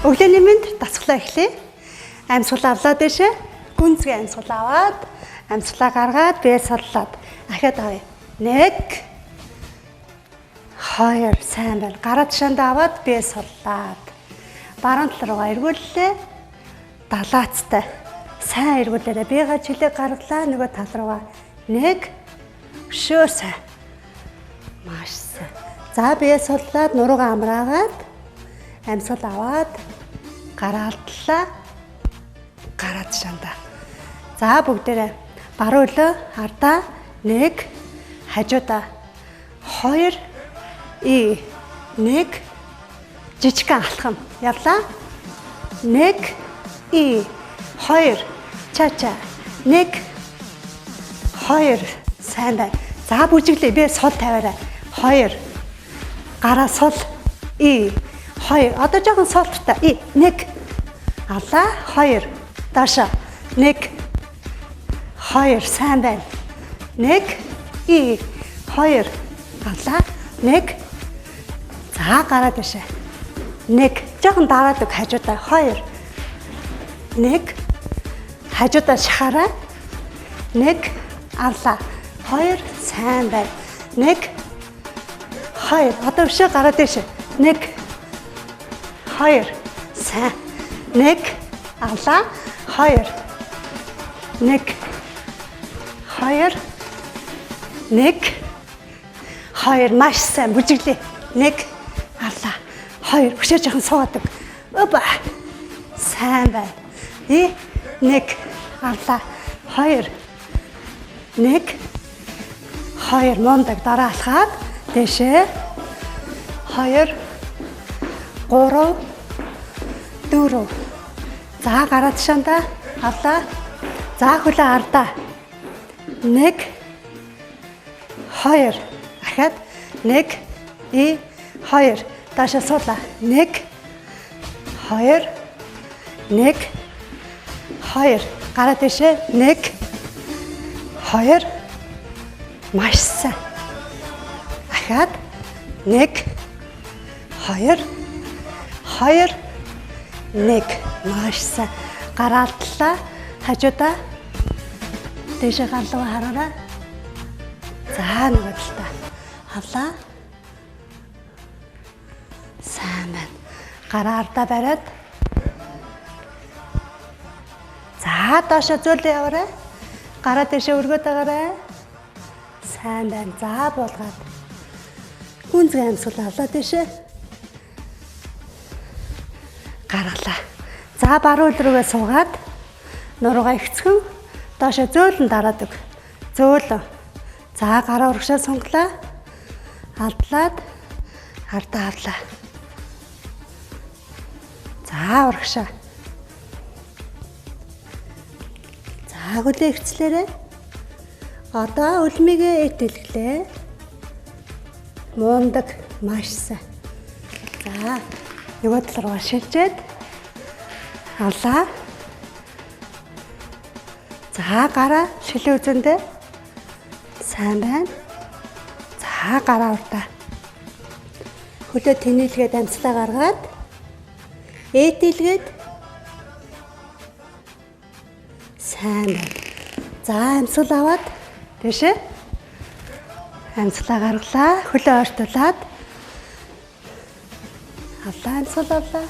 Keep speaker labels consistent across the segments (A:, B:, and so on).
A: Өглөөний мэнд дасглаа эхлэе. Амьсгал авлаа дэшээ. Гүнзгий амьсгал аваад, амьсгалаа гаргаад бие соллоод ахиад авъя. 1 2 сайн байна. Гараа тушаанд аваад бие соллоод. Баруун тал руугаа эргүүллээ. Далаацтай. Сайн эргүүлээрэй. Биега чилээ гаргалаа нөгөө тал руугаа. 1 өшөө сайн. Маш сайн. За бие соллоод нуруугаа амраагаад амьсгал аваад гараа алдлаа. Гараа тушаандаа. За бүгдээрээ баруун хөлөө ардаа 1 хажуудаа 2 1 жижигхан алхам явлаа. 1 2 чача 1 2 сайн байна. За бүжиглээ би сул тавиараа 2 гараа сул 2 одоо жоохон султтай 1 алаа 2 доош 1 2 сайн байна. 1 2 алаа 1 за гараа дэшээ 1 жоохон дараад өг хажуудаа 2 1 хажуудаа шахаараа 1 алаа 2 сайн байна. 1 2 одоо өшөө гараа дэшээ 1 2 сайн 1 алаа 2 1 2 1 2 маш сайн бүжиглээ. 1 алаа 2 өшөө жоохон суудаг. Опа сайн байна. 1 алаа 2 1 2 мундаг дараа алхаад дэшээ 2 3 4 за гараа тушаандаа авлаа. За хөлөө ардаа 1 2 ахаад 1 2 даашаа суулаа 1 2 1 2 гараа дэшээ 1 2 маш сайн. Ахаад 1 2 2 1 маш сайн. Гараа алдлаа. Хажуудаа дэшээ галуу хараарай. За нөгөө талдаа хавлаа. Сайн байна. Гараа ардаа бариад. За доошо зөөлөө яваарай. Гараа дэшээ өргөөд байгаарай. Сайн байна. За буулгаад. Гүнзгий амьсгал авлаа дэшээ. Гаргалаа. За баруун хөл рүүгээ суугаад нуруугаа ихцгэн доошо зөөлөн дараад өг. Зөөлөн. За гараа урагшаа сунглаа. Алдлаад ардаа авлаа. За урагшаа. За хөлөө ихцлээрэй. Одоо үлмигээ итэлглээ. Мундаг маш сайн. За нөгөө тал руугаа шилжээд авлаа. За гараа шилээ үзэндээ сайн байна. За гараа уртаа. Хөлөө тэнэлгээд амьслаа гаргаад ээдэлгээд сайн байна. За амьсгал аваад дэшээ амьсгалаа гаргалаа. Хөлөө ойртуулад авлаа амьсгал авлаа.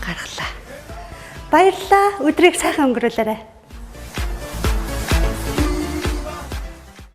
A: Гаргалаа. Баярлалаа. Өдрийг сайхан өнгөрүүлээрэй.